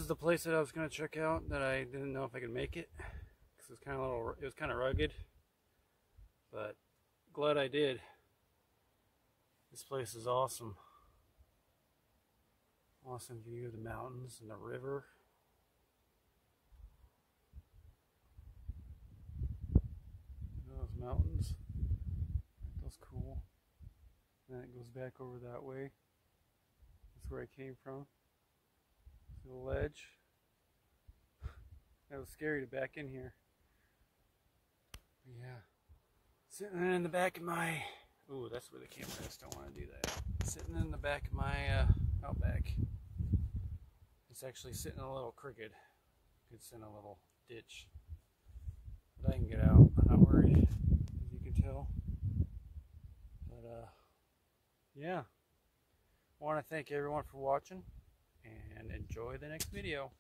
is the place that I was going to check out that I didn't know if I could make it, because it was kind of rugged, but glad I did. This place is awesome. Awesome view of the mountains and the river. Those mountains, that's cool. And then it goes back over that way. That's where I came from. The ledge. That was scary to back in here. But yeah, sitting in the back of my. Ooh, that's where the camera is. Don't want to do that. Sitting in the back of my Outback. It's actually sitting a little crooked. It's in a little ditch. But I can get out. I'm not worried, as you can tell. But yeah. I want to thank everyone for watching and enjoy the next video.